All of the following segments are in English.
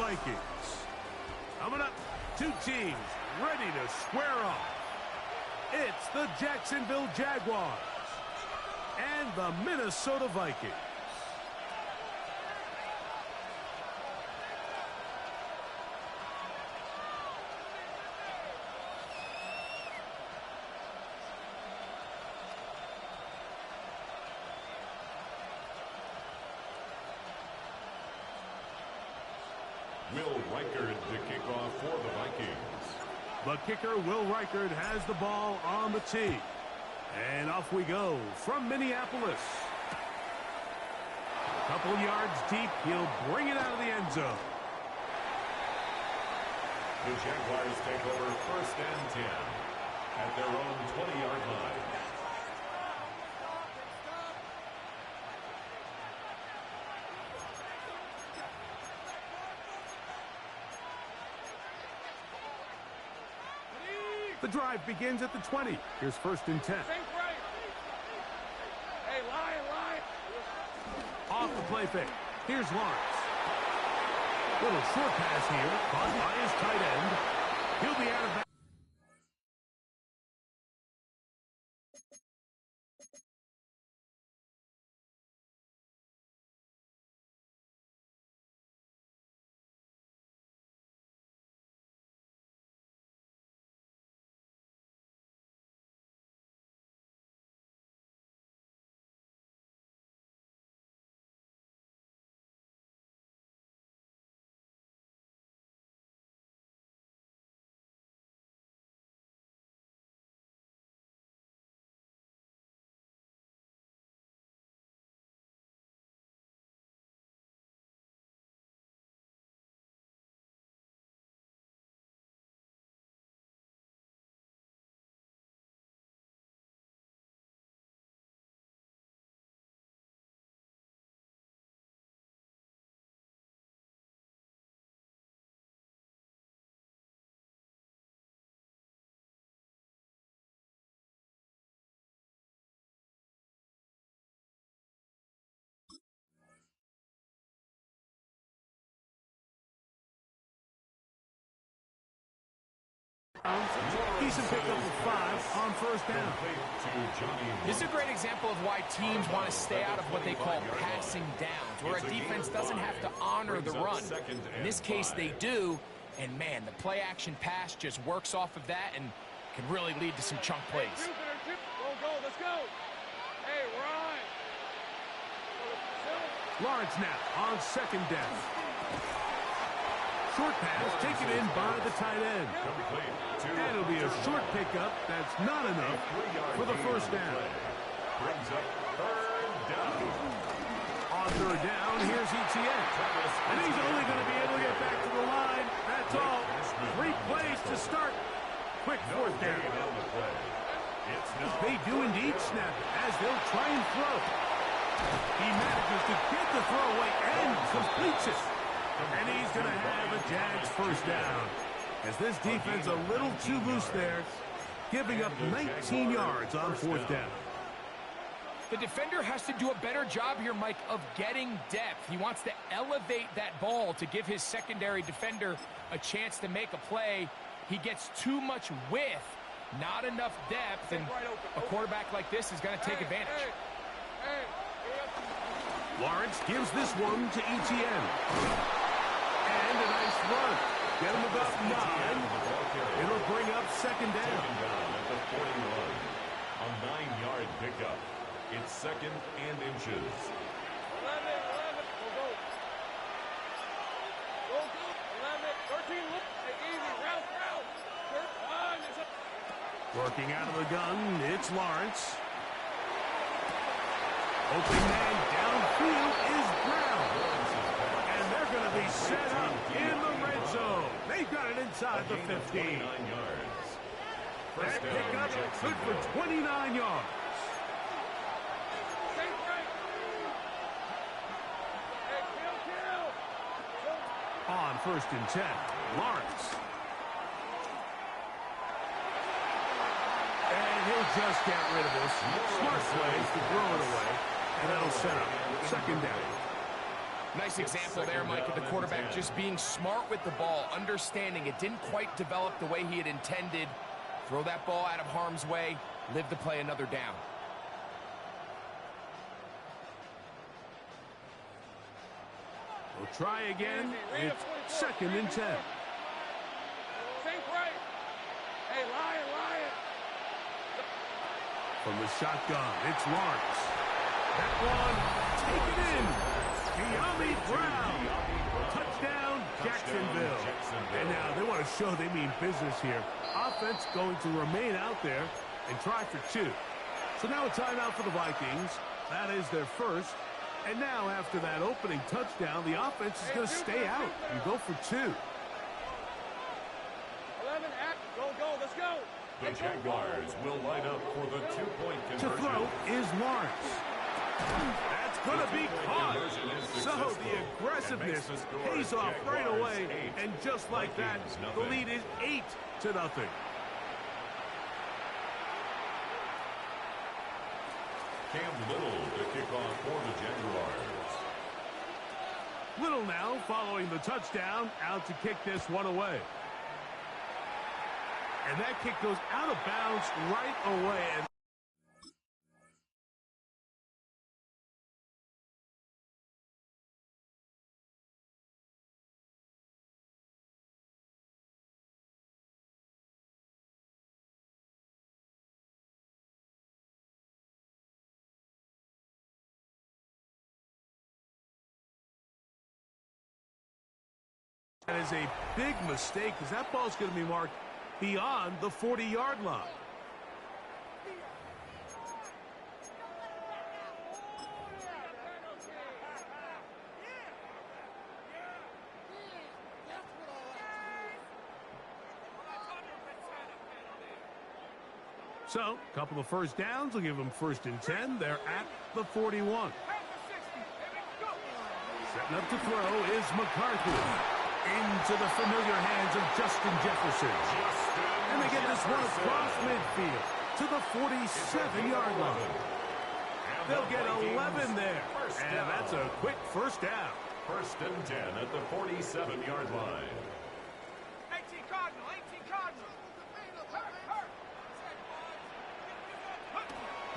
Vikings. Coming up, two teams ready to square off. It's the Jacksonville Jaguars and the Minnesota Vikings. Will Reichard to kick off for the Vikings. The kicker, Will Reichard, has the ball on the tee. And off we go from Minneapolis. A couple yards deep, he'll bring it out of the end zone. The Jaguars take over 1st and 10 at their own 20-yard line. The drive begins at the 20. Here's 1st and 10. Hey, lie. Off the play fake. Here's Lawrence. Little short pass here, caught by his tight end. He'll be out of bounds. Decent pickup of 5 on 1st down. This is a great example of why teams want to stay out of what they call passing downs, where a defense doesn't have to honor the run. In this case, they do, and man, the play-action pass just works off of that and can really lead to some chunk plays. Go, let's go. Hey, Ryan. Lawrence now on 2nd down. Short pass taken in by the tight end. And it'll be a short pickup. That's not enough for the 1st down. Brings up 3rd down. On 3rd down, here's ETN. And he's only going to be able to get back to the line. That's all. 3 plays to start. Quick 4th down. They do indeed snap it as they'll try and throw. He manages to get the throw away and completes it. And he's going to have a Jags 1st down. As this defense a little too loose there, giving up 19 yards on 4th down. The defender has to do a better job here, Mike, of getting depth. He wants to elevate that ball to give his secondary defender a chance to make a play. He gets too much width, not enough depth, and a quarterback like this is going to take advantage. Lawrence gives this one to ETN. And a nice run. Get him about 9. It'll bring up 2nd down. At the 41. A 9-yard pickup. It's 2nd and inches. 11. Go. 11, 13. Look, easy. Route. Working out of the gun, it's Lawrence. Open man downfield is Brown. And they're going to be set up in the red zone. They've got it inside the 15. That pickup good for 29 yards. On 1st and 10, Lawrence. And he'll just get rid of this. Smart plays to throw it away. And that'll set up 2nd down. Nice example there, Mike, of the quarterback just being smart with the ball, understanding it didn't quite develop the way he had intended. Throw that ball out of harm's way, live to play another down. We'll try again. It's 2nd and 10. Same right. Hey, Lion. From the shotgun, it's Lawrence. That one, take it in. De'Ami Brown. Touchdown, Jacksonville. And now they want to show they mean business here. Offense going to remain out there and try for 2. So now a timeout for the Vikings. That is their first. And now after that opening touchdown, the offense is going to stay out and go for 2. 11, go, let's go. The Jaguars will line up for the 2-point To conversion. throw is Lawrence. That's going to be caught. So the aggressiveness pays off right away. And just like that, the lead is 8-0. Cam Little to kick off for the Jaguars. Little now following the touchdown, out to kick this one away. And that kick goes out of bounds right away. And that is a big mistake because that ball's going to be marked beyond the 40-yard line. So, a couple of first downs will give them 1st and 10. They're at the 41. Setting up to throw is McCarthy. Into the familiar hands of Justin Jefferson. And they get this one across midfield to the 47-yard line. They'll get 11 there. And that's a quick first down. 1st and 10 at the 47-yard line. 18 Cardinal.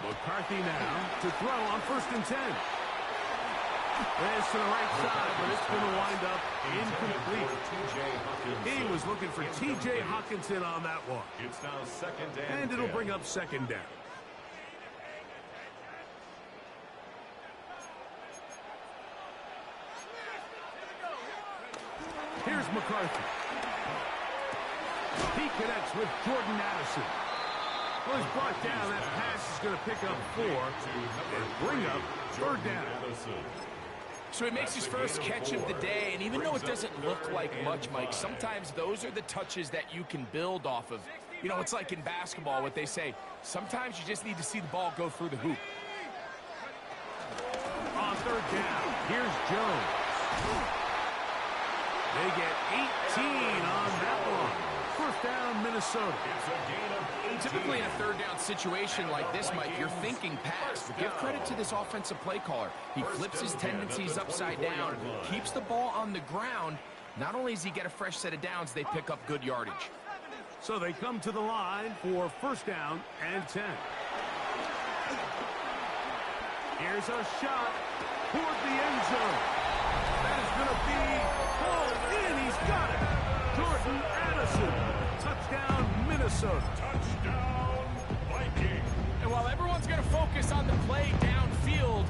McCarthy now to throw on 1st and 10. It's to the right side, but it's going to wind up incomplete. He was looking for T.J. Hawkinson on that one. It's now 2nd and 10. And it'll bring up 2nd down. Here's McCarthy. He connects with Jordan Addison. Well, he's brought down. That pass is going to pick up 4 and bring up 3rd down. So he makes his first catch of the day, and even though it doesn't look like much, Mike, sometimes those are the touches that you can build off of. You know, it's like in basketball, what they say, sometimes you just need to see the ball go through the hoop. On 3rd down, here's Jones. They get 18 on that one. 1st down, Minnesota. It's a gain of 18. Typically in a 3rd down situation like this, Mike, you're thinking pass. But give credit to this offensive play caller. He flips his tendencies upside down, keeps the ball on the ground. Not only does he get a fresh set of downs, they pick up good yardage. So they come to the line for 1st down and 10. Here's a shot toward the end zone. That is going to be pulled in. He's got it. Jordan Addison. Touchdown, Minnesota. Touchdown, Vikings. And while everyone's going to focus on the play downfield,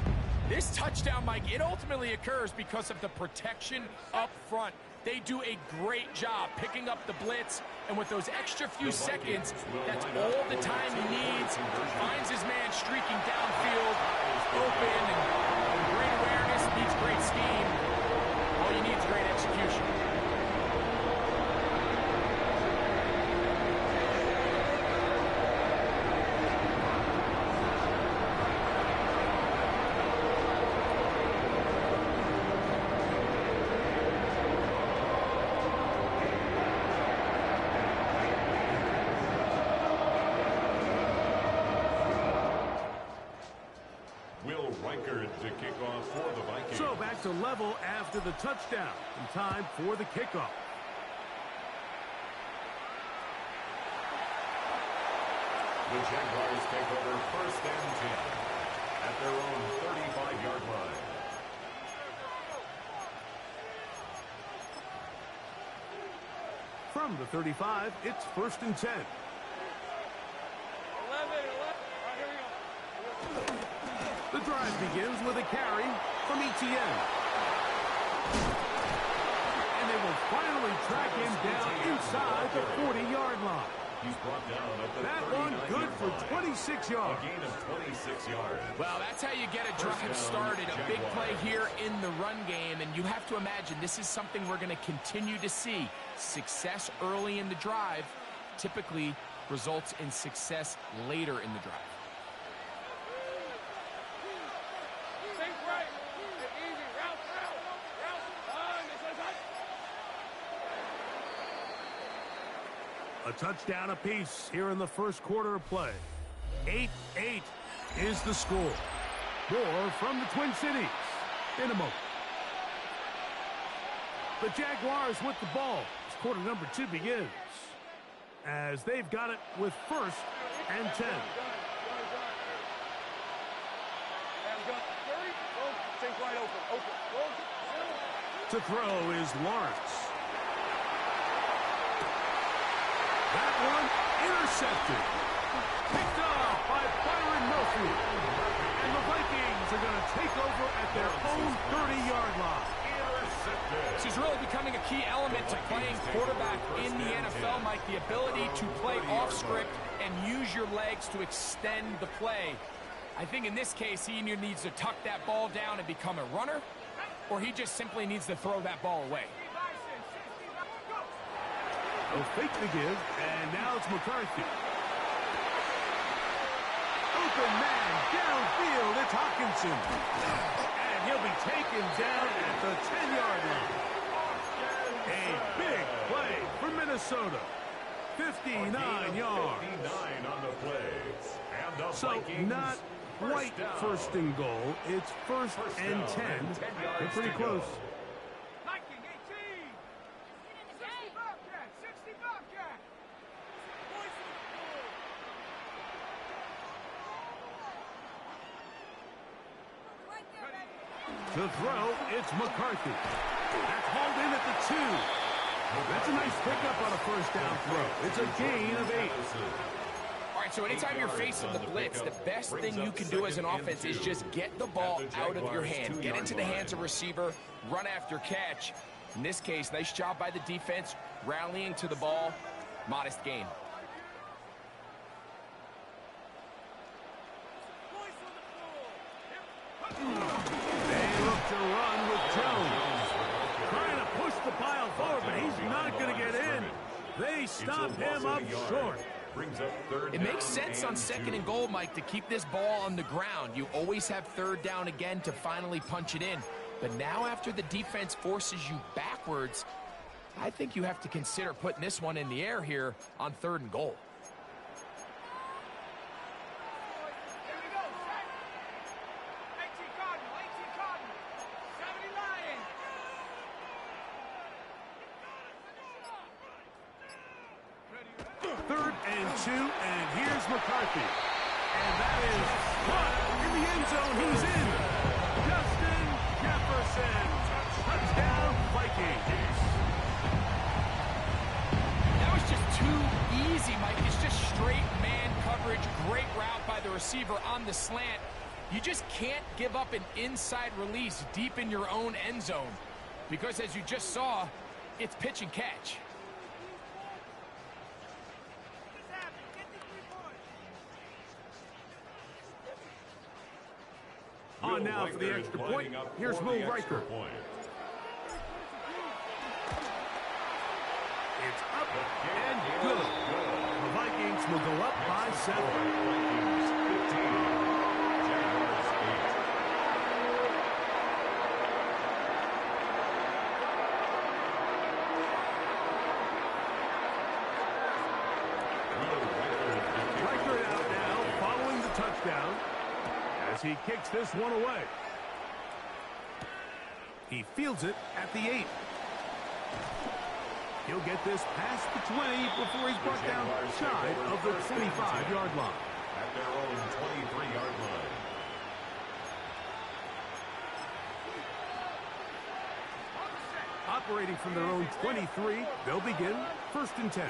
this touchdown, Mike, it ultimately occurs because of the protection up front. They do a great job picking up the blitz, and with those extra few seconds, that's all the time he needs. Finds his man streaking downfield, open, and great awareness meets great scheme. All you need is great execution. So back to level after the touchdown. And time for the kickoff. The Jaguars take over 1st and 10 at their own 35-yard line. From the 35, it's 1st and 10. 11. All right, here we go. The drive begins with a carry from ETN. And they will finally track him down inside the 40-yard line. He's brought down at the That one good for 26 yards. A gain of 26 yards. Well, that's how you get a drive started. A big play here in the run game. And you have to imagine this is something we're going to continue to see. Success early in the drive typically results in success later in the drive. Think right. Easy. Route. A touchdown apiece here in the first quarter of play. 8-8 is the score. More from the Twin Cities in a moment. The Jaguars with the ball as quarter number 2 begins. As they've got it with 1st and 10. Think right open. To throw is Lawrence. That one intercepted. Picked off by Byron Murphy. And the Vikings are going to take over at their own 30-yard line. This is really becoming a key element to playing quarterback in the NFL, Mike. The ability to play off script and use your legs to extend the play. I think in this case, he either needs to tuck that ball down and become a runner, or he just simply needs to throw that ball away. They'll fake the give, and now it's McCarthy. Open man, downfield, it's Hawkinson. And he'll be taken down at the 10-yard line. A big play for Minnesota. 59 yards. 59 on the play. And the So Vikings not quite first and goal. It's 1st and 10. They're pretty close. Viking 18. 60 Bobcat. 60 Bobcat. To throw, it's McCarthy. That's hauled in at the 2. That's a nice pickup on a first down throw. It's a gain of 8. All right, so anytime you're facing the blitz, the best thing you can do as an offense is just get the ball out of your hand. Get into the hands of receiver, run after catch. In this case, nice job by the defense, rallying to the ball. Modest gain. They look to run with Jones. Trying to push the pile forward, but he's not going to get in. They stop him up short. It makes sense on 2nd and goal, Mike, to keep this ball on the ground. You always have 3rd down again to finally punch it in. But now after the defense forces you backwards, I think you have to consider putting this one in the air here on 3rd and goal. And here's McCarthy. And that is caught in the end zone. He's in. Justin Jefferson. Touchdown, Vikings. That was just too easy, Mike. It's just straight man coverage. Great route by the receiver on the slant. You just can't give up an inside release deep in your own end zone. Because as you just saw, it's pitch and catch. On now for the extra point. Here's Will Riker. It's up and good. The Vikings will go up by 7. Riker out now following the touchdown. He kicks this one away. He fields it at the 8. He'll get this past the 20 before he's brought down shy of the 25-yard line. At their own 23-yard line. Operating from their own 23, they'll begin 1st and 10.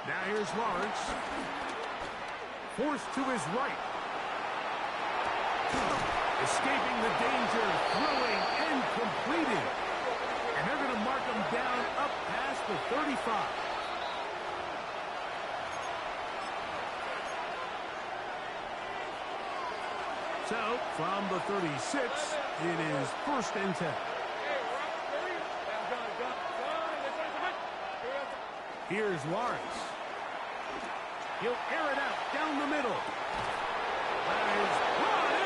Now here's Lawrence. Forced to his right. Escaping the danger, throwing and completing. And they're going to mark him down up past the 35. So, from the 36, it is 1st and 10. Here's Lawrence. He'll air it out down the middle. That is brought in.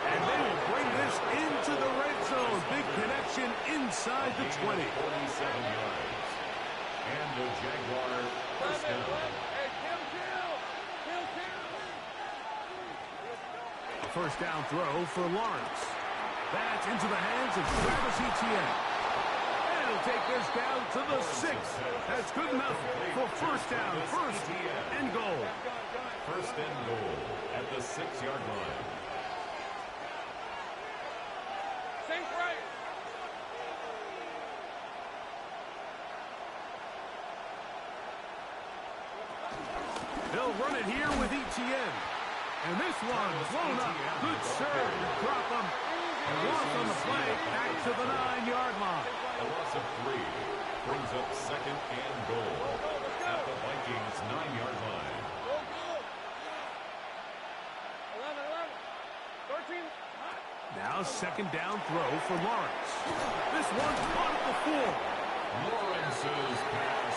And they will bring this into the red zone. Big connection inside the 20. 47 yards. And the Jaguar first down. A first down throw for Lawrence. That's into the hands of Travis Etienne. And he'll take this down to the 6. That's good enough for first down. First and goal. First and goal at the 6-yard line. They'll run it here with Etienne. And this one blown up. Good serve. Drop him. A loss on the play. Back to the 9-yard line. A loss of 3 brings up 2nd and goal at the Vikings 9-yard line. 13. Now 2nd down throw for Lawrence. This one's caught at the 4. Lawrence's pass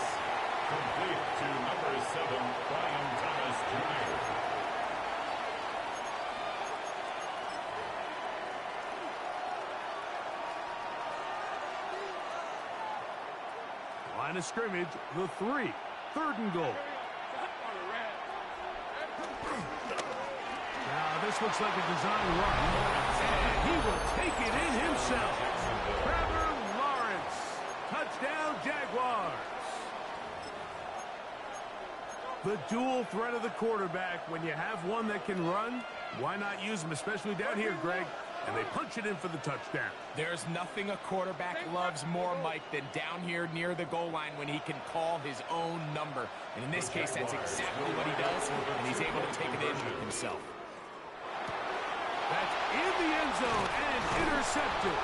complete to number 7, Brian Thomas Jr. Line of scrimmage, the 3. 3rd and goal. Now this looks like a design run. And he will take it in himself. Trevor Lawrence. Touchdown, Jaguars. The dual threat of the quarterback. When you have one that can run, why not use him, especially down here, Greg? And they punch it in for the touchdown. There's nothing a quarterback loves more, Mike, than down here near the goal line when he can call his own number. And in this case, that's exactly what he does, and he's able to take it in himself. That's in the end zone and intercepted.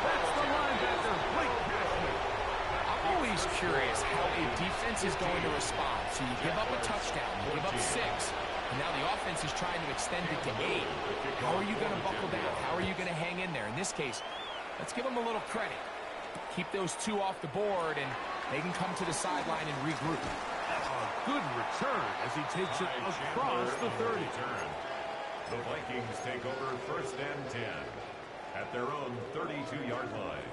That's the linebacker, Blake Cashman. I'm always curious how a defense is going to respond. So you give up a touchdown, you give up 6, and now the offense is trying to extend it to 8. How are you going to buckle down? How are you going to hang in there? In this case, let's give them a little credit. Keep those 2 off the board, and they can come to the sideline and regroup. A good return as he takes it across the 30. The Vikings take over 1st and 10 at their own 32-yard line.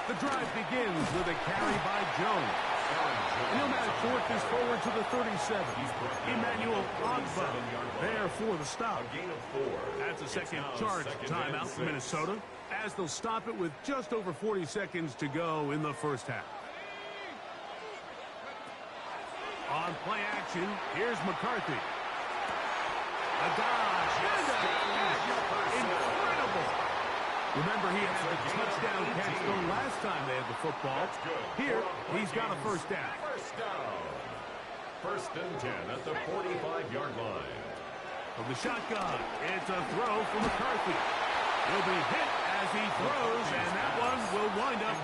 The drive begins with a carry by Jones. And he'll now force this forward to the 37. Emmanuel Ogba there for the stop. A gain of 4. That's a second charge timeout for Minnesota, as they'll stop it with just over 40 seconds to go in the first half. On play action, here's McCarthy. A dodge and a catch. Incredible. Remember, he had the touchdown catch the last time they had the football. Here, he's got a first down. First down. 1st and 10 at the 45-yard line. From the shotgun, it's a throw for McCarthy. He'll be hit as he throws, and that one will wind up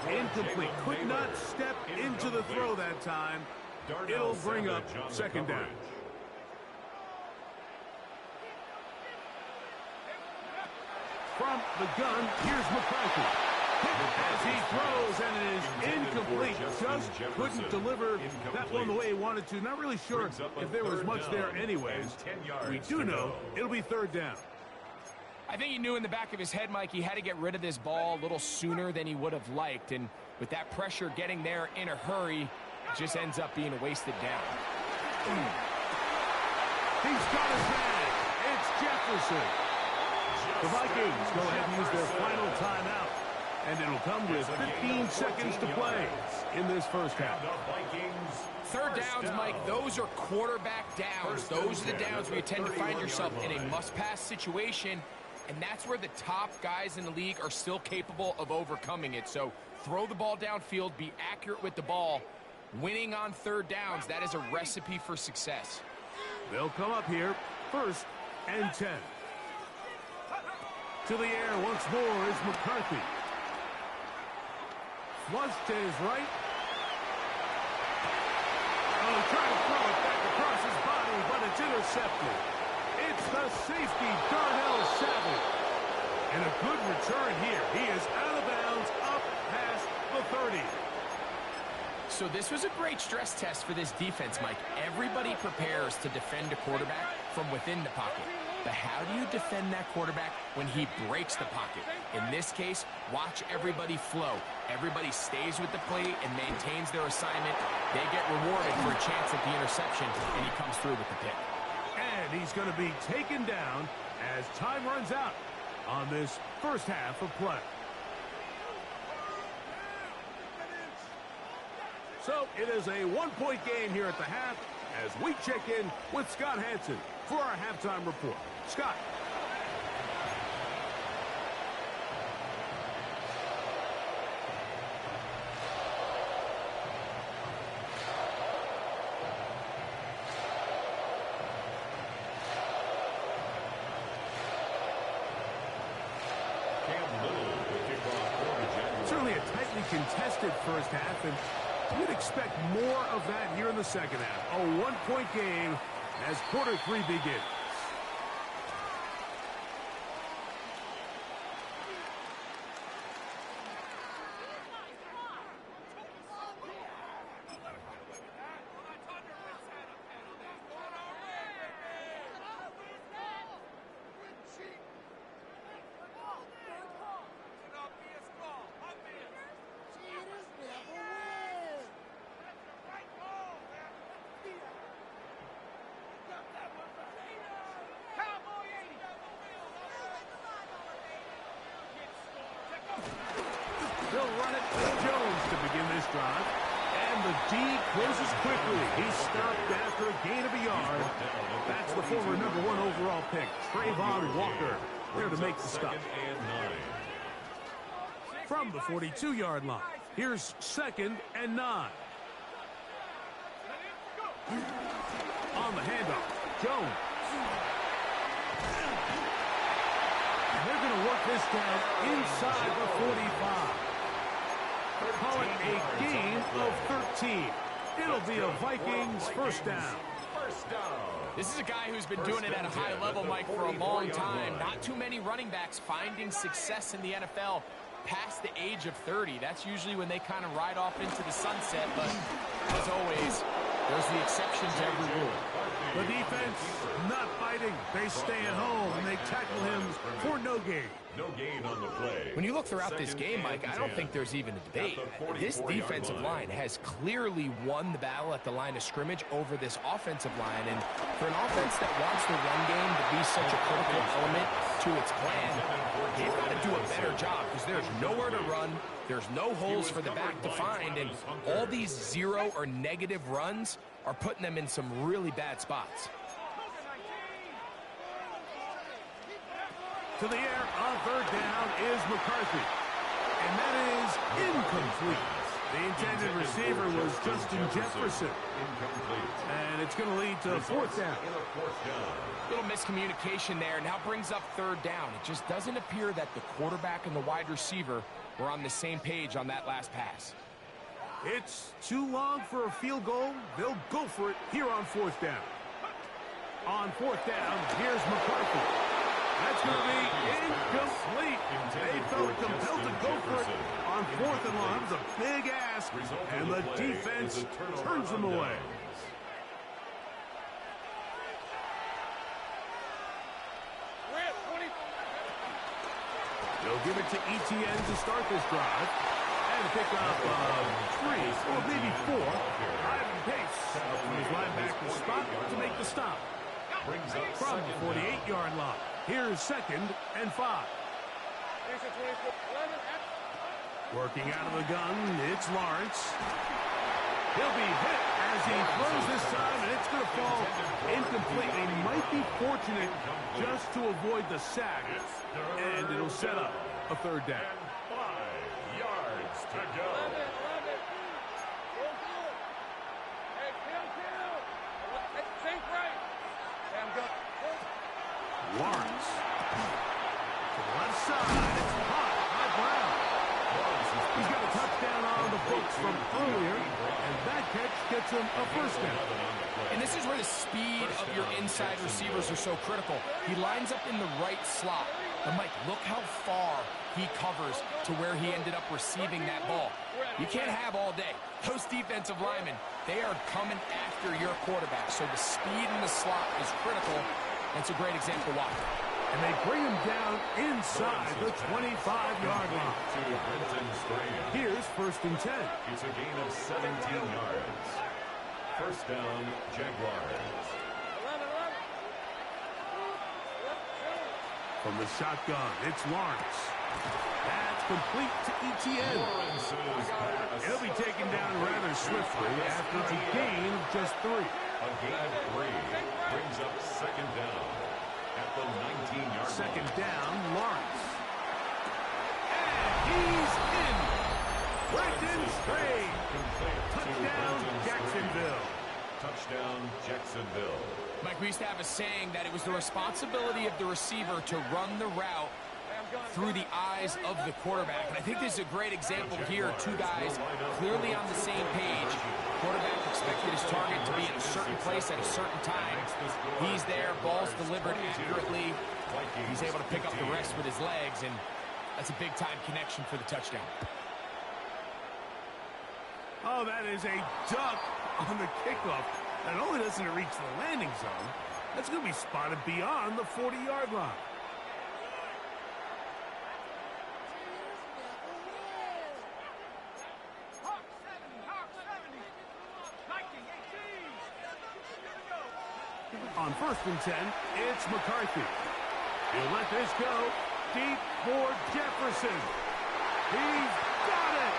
incomplete. Could not step into the throw that time. It'll bring up 2nd down. From the gun, here's McCarthy. As he throws, and it is incomplete. Just couldn't deliver that one the way he wanted to. Not really sure if there was much there anyways. We do know it'll be third down. I think he knew in the back of his head, Mike, he had to get rid of this ball a little sooner than he would have liked. And with that pressure getting there in a hurry, it just ends up being a wasted down. He's got his man. It's Jefferson. The Vikings go ahead and use their final timeout. And it'll come with 15 seconds to play in this first half. Third downs, Mike, those are quarterback downs. Those are the downs where you tend to find yourself in a must-pass situation. And that's where the top guys in the league are still capable of overcoming it. So throw the ball downfield, be accurate with the ball. Winning on third downs, that is a recipe for success. They'll come up here, 1st and 10. To the air once more is McCarthy. Flush to his right. Oh, trying to throw it back across his body, but it's intercepted. It's the safety, Darnell Savage. And a good return here. He is out of bounds, up past the 30. So this was a great stress test for this defense, Mike. Everybody prepares to defend a quarterback from within the pocket. But how do you defend that quarterback when he breaks the pocket? In this case, watch everybody flow. Everybody stays with the play and maintains their assignment. They get rewarded for a chance at the interception, and he comes through with the pick. And he's going to be taken down as time runs out on this first half of play. So it is a one-point game here at the half as we check in with Scott Hansen for our halftime report. Scott. Certainly a tightly contested first half, and we'd expect more of that here in the second half. A one-point game as quarter 3 begins. They'll run it to Jones to begin this drive. And the D closes quickly. He's stopped after a gain of a yard. That's the former #1 overall pick, Trayvon Walker, there to make the stop. From the 42-yard line, here's 2nd and 9. On the handoff, Jones. They're going to work this down inside the 45. Call it a gain of 13. It'll be a Vikings first down. This is a guy who's been doing it at a high level, Mike, for a long time. Not too many running backs finding success in the NFL past the age of 30. That's usually when they kind of ride off into the sunset, but as always, there's the exception to every rule. The defense not fighting. They stay at home, and they tackle him for no gain. No gain on the play. When you look throughout this game, Mike, I don't think there's even a debate. This defensive line has clearly won the battle at the line of scrimmage over this offensive line. And for an offense that wants the run game to be such a critical element to its plan, they've got to do a better job because there's nowhere to run. There's no holes for the back to find. And all these zero or negative runs are putting them in some really bad spots. To the air on 3rd down is McCarthy. And that is incomplete. The intended receiver was Justin Jefferson. And it's going to lead to 4th down. Little miscommunication there. Now brings up 3rd down. It just doesn't appear that the quarterback and the wide receiver were on the same page on that last pass. It's too long for a field goal. They'll go for it here on 4th down. On 4th down, here's McCarthy. That's going to be incomplete. They felt compelled to go for it on 4th and long. It was a big ask, and the defense turns them away. They'll give it to ETN to start this drive. And pick up 3 or maybe 4. Driving pace from his linebacker spot to make the stop. From the 48-yard line. Here's 2nd and 5. Working out of the gun, it's Lawrence. He'll be hit as he throws this time, and it's going to fall incomplete. They might be fortunate just to avoid the sack, and it'll set up a 3rd down. 5 yards to go. Lawrence. To the left side. It's hot by Brown. He's got a touchdown on the books from earlier, and that catch gets him a 1st down. And this is where the speed of your inside receivers are so critical. He lines up in the right slot. But, Mike, look how far he covers to where he ended up receiving that ball. You can't have all day. Those defensive linemen, they are coming after your quarterback. So the speed in the slot is critical. That's a great example why. And they bring him down inside the 25-yard line. Here's 1st and 10. It's a gain of 17 yards. 1st down, Jaguars. From the shotgun, it's Lawrence. That's complete to ETN. He'll be taken down rather swiftly after a gain of just 3. A gain of 3 brings up 2nd down at the 19-yard line. 2nd down, Lawrence. And he's in. Brendan Strain. Touchdown, Jacksonville. Touchdown, Jacksonville. Mike, we used to have a saying that it was the responsibility of the receiver to run the route through the eyes of the quarterback. And I think this is a great example here. 2 guys clearly on the same page. Quarterback expected his target to be in a certain place at a certain time. He's there, ball's delivered accurately. He's able to pick up the rest with his legs, and that's a big-time connection for the touchdown. Oh, that is a duck on the kickoff. Not only doesn't it reach the landing zone, that's going to be spotted beyond the 40-yard line. On 1st and 10, it's McCarthy. He'll let this go deep for Jefferson. He's got it.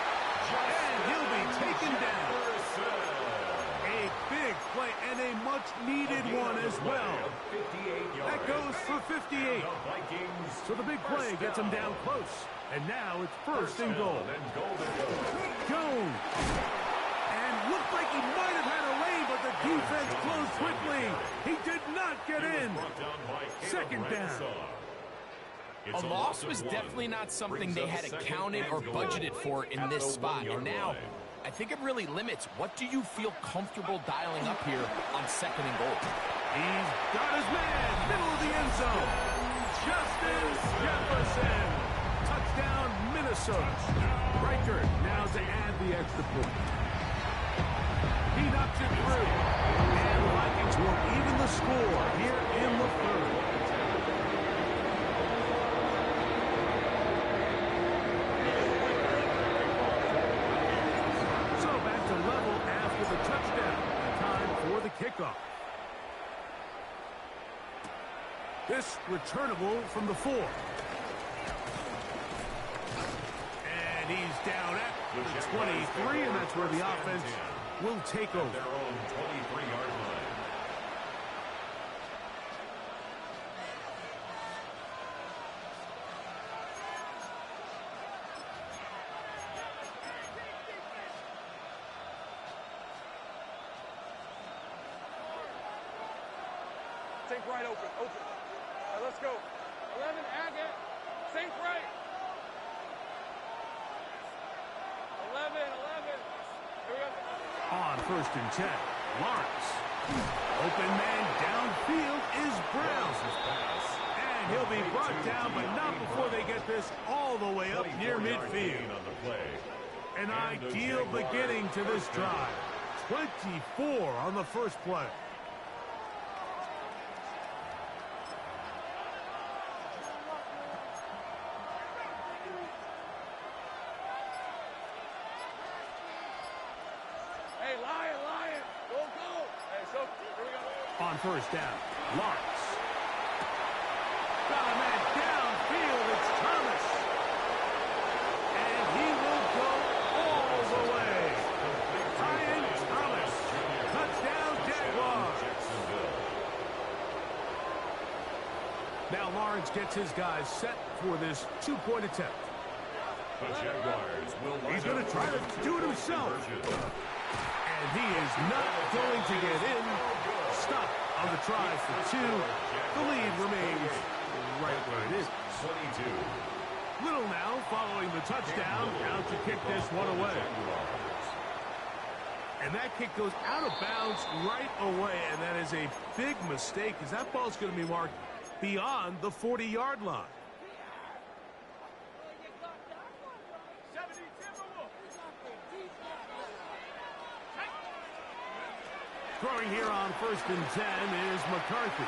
And he'll be taken down. A big play and a much-needed one as well. That goes for 58. So the big play gets him down close. And now it's 1st and goal. Jones. And looked like he might have had a lane, but the defense closed quickly. He did not get in. 2nd down. A loss was definitely not something they had accounted or budgeted for in this spot. And now, I think it really limits. What do you feel comfortable dialing up here on 2nd and goal? He's got his man, middle of the end zone. Justin Jefferson. Touchdown, Minnesota. Riker now to add the extra point. He knocks it through. And the Vikings will even the score here in the 3rd. Kickoff. This returnable from the 4. And he's down at the 23, and that's where the offense will take over. Their own 23-yard line. Sink right open. All right, let's go. 11, Agate. Sink right. 11. Here we go. On 1st and 10, Lawrence. Open man downfield is Brown. And And he'll be brought down, but not before they get this all the way up near midfield. An ideal beginning to this drive. 24 on the first play. Hey, Lion, go. Hey, so here we go. On first down, Lawrence. Got a man downfield, it's Thomas. And he will go all the way. Ryan Thomas. Touchdown, Jaguars. Now Lawrence gets his guys set for this two-point attempt. The Jaguars will He's going to try to do it himself. And he is not going to get in. Stop on the try for two. The lead remains right where it is. 22. Little now following the touchdown. Now to kick this one away. And that kick goes out of bounds right away. And that is a big mistake because that ball's going to be marked beyond the 40-yard line. Throwing here on 1st and 10 is McCarthy.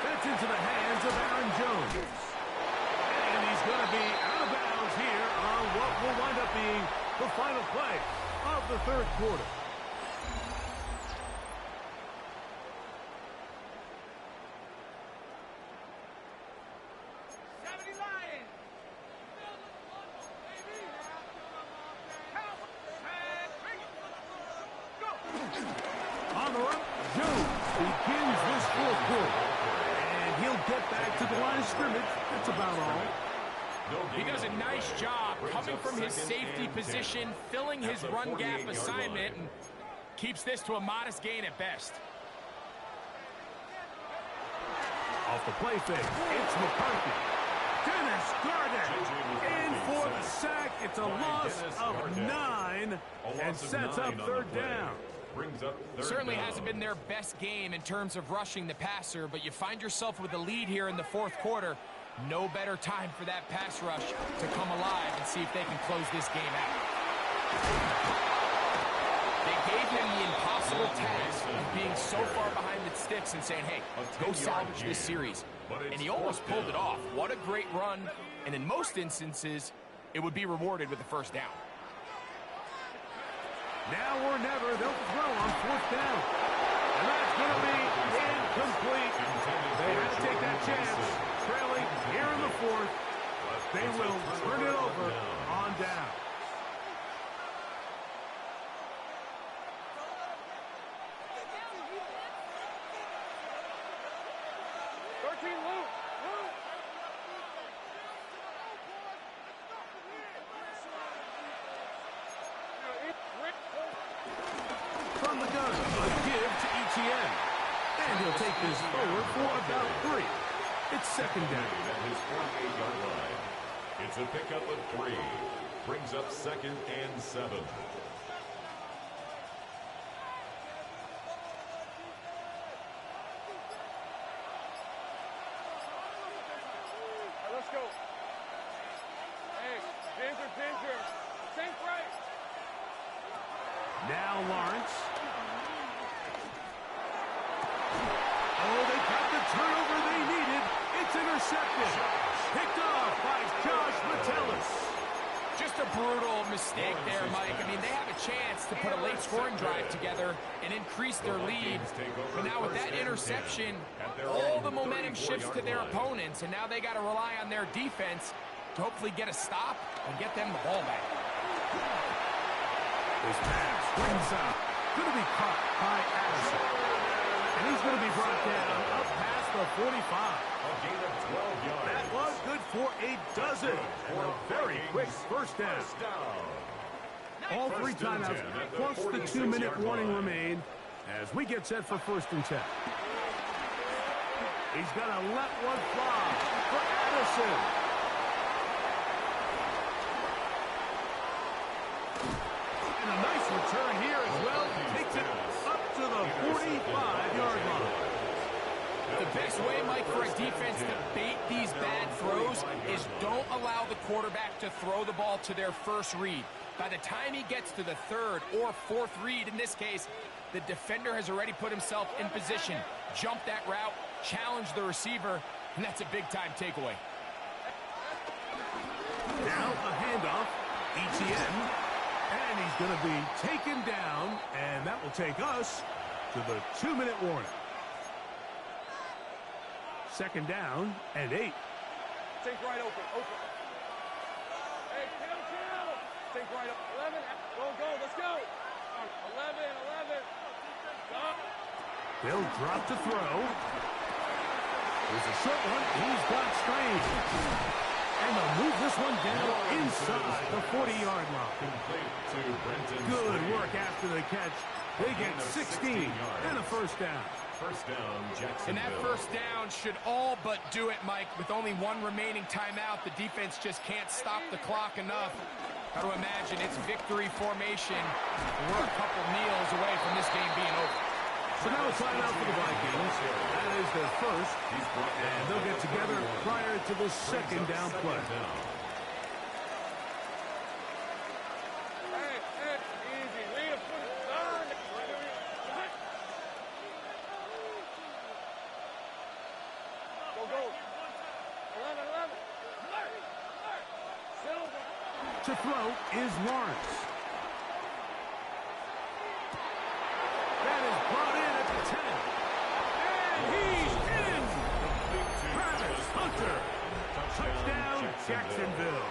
That's into the hands of Aaron Jones. And he's going to be out of bounds here on what will wind up being the final play of the third quarter. On the run, Jones begins this fourth quarter. And he'll get back to the line of scrimmage. That's about all. He does a nice job coming from his safety position, filling his run gap assignment, and keeps this to a modest gain at best. Off the play fake, it's McCarthy. Dennis Garden in for the sack. It's a loss of 9 and sets up third down. Certainly hasn't been their best game in terms of rushing the passer, but you find yourself with a lead here in the fourth quarter. No better time for that pass rush to come alive and see if they can close this game out. They gave him the impossible task of being so far behind the sticks and saying, hey, go salvage this series. And he almost pulled it off. What a great run. And in most instances, it would be rewarded with the first down. Now or never, they'll throw on 4th down. And that's going to be incomplete. They have to take that chance. Trailing here in the 4th. They will turn it over on down. From the gun, a give to ETN. And he'll take this forward for about 3. It's second down. At his 48-yard line. It's a pickup of 3. Brings up 2nd and 7. Scoring drive together and increase their lead. But now with that interception, all the momentum shifts to their opponents, and now they got to rely on their defense to hopefully get a stop and get them the ball back. This pass swings out. Going to be caught by Addison. And he's going to be brought down up past the 45. A gain of 12 yards. That was good for a dozen. And a very quick first down. All 3 timeouts, plus the 2-minute warning remain as we get set for 1st and 10. He's going to let one fly for Addison. And a nice return here as well. Takes it up to the 45-yard line. The best way, Mike, for a defense to bait these bad throws is don't allow the quarterback to throw the ball to their first read. By the time he gets to the third or fourth read, in this case, the defender has already put himself in position, jump that route, challenge the receiver, and that's a big-time takeaway. Now a handoff, ETN, and he's going to be taken down, and that will take us to the 2-minute warning. Second down and 8. Think right open. Hey, kill. Think right up. 11. Go. Let's go. 11. Go. They'll drop to throw. There's a short one. He's got Strange. And they'll move this one down inside the 40-yard line. Good work after the catch. They get 16 and a first down. First down, Jacksonville. And that first down should all but do it, Mike. With only one remaining timeout, the defense just can't stop the clock enough. Got to imagine it's victory formation. We're a couple kneels away from this game being over. So now a timeout for the Vikings. That is their first. And they'll get together prior to the second down play. Easy. Lead a foot. Go. 11. Silver. To throw is Lawrence. That is brought in at the 10. And he's in! Travis Hunter. Touchdown, Jacksonville.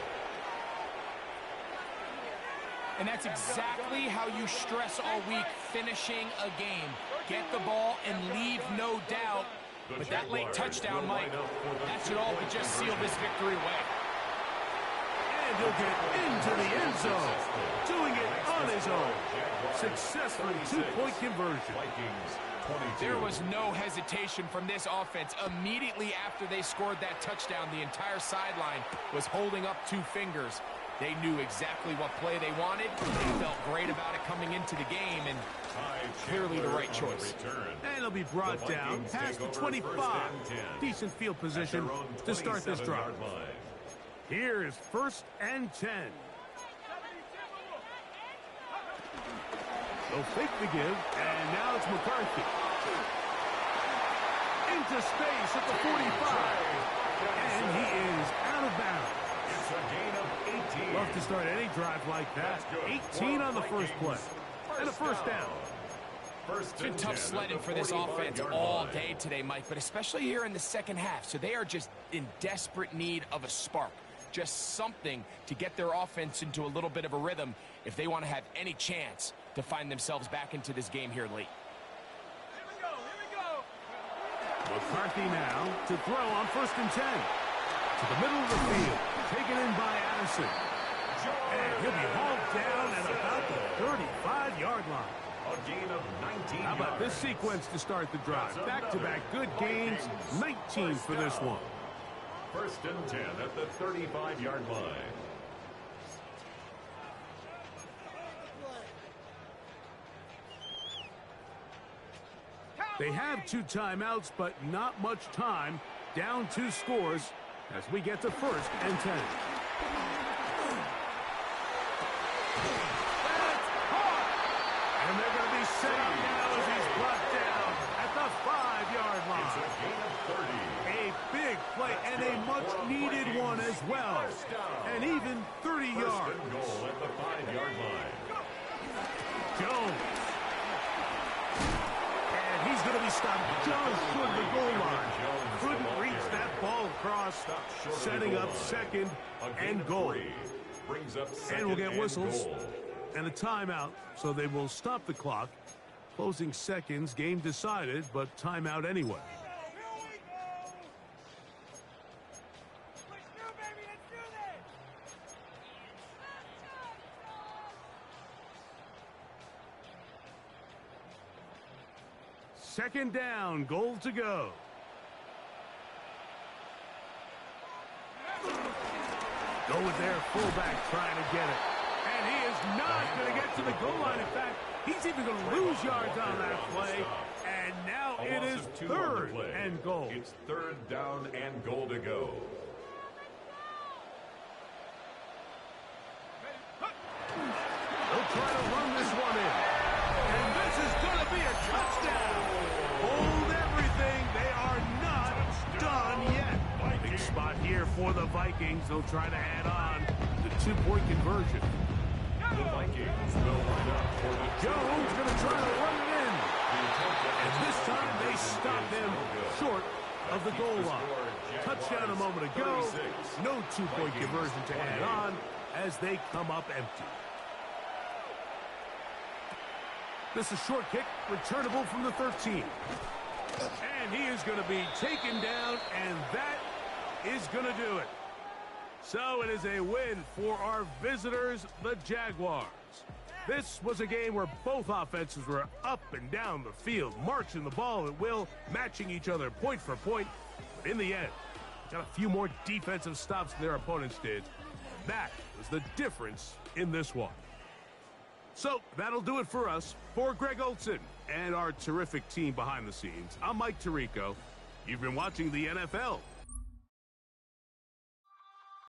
And that's exactly how you stress all week, finishing a game. Get the ball and leave no doubt. But that late touchdown, Mike, that should all but just seal this victory away. And he'll get into the end zone, doing it on his own. Successful two-point conversion. There was no hesitation from this offense. Immediately after they scored that touchdown, the entire sideline was holding up 2 fingers. They knew exactly what play they wanted. They felt great about it coming into the game, and clearly the right choice. And he'll be brought down past the 25. Decent field position to start this drive. Here is 1st and 10. They'll fake the give, and now it's McCarthy. Into space at the 45. And he is out of bounds. It's a gain of 18. Love to start any drive like that. 18 on the first play. And a first down. It's been tough sledding for this offense all day today, Mike, but especially here in the second half. So they are just in desperate need of a spark. Just something to get their offense into a little bit of a rhythm if they want to have any chance to find themselves back into this game here late. Here we go. McCarthy now to throw on 1st and 10. To the middle of the field. Taken in by Addison. And he'll be hauled down at about the 35-yard line. A gain of 19 How about this sequence to start the drive? Back-to-back good gains. 19 for this one. 1st and 10 at the 35-yard line. They have 2 timeouts, but not much time. Down 2 scores as we get to 1st and 10. And they're going to be set up now as he's brought down at the 5-yard line. It's a gain of 30. A big play and a much-needed one as well. And even 30 yards. First and goal at the 5-yard line. Jones. And he's going to be stopped just short of the goal line. Couldn't reach that ball across, setting up 2nd and goal. Brings up 2nd And we'll get whistles goal. and a timeout, so they will stop the clock. Closing seconds, game decided, but timeout anyway. Second down, goal to go. Go with their fullback trying to get it. And he is not going to get to the goal line. In fact, he's even going to lose yards on that play. And now A it loss is of 2 on the 3rd play. and goal. It's 3rd down and goal to go. They'll try to run this one in. And this is going to be a touchdown. Hold everything. They are not done yet. Big spot here for the Vikings. They'll try to add on the 2-point conversion. The Vikings will line up for the Jones going to try to run it in. And this time they stop him short of the goal line. Touchdown a moment ago. No 2-point conversion to add on as they come up empty. This is a short kick, returnable from the 13. And he is going to be taken down, and that is going to do it. So it is a win for our visitors, the Jaguars. This was a game where both offenses were up and down the field, marching the ball at will, matching each other point for point. But in the end, got a few more defensive stops than their opponents did. That was the difference in this one. So that'll do it for us. For Greg Olson and our terrific team behind the scenes, I'm Mike Tirico. You've been watching the NFL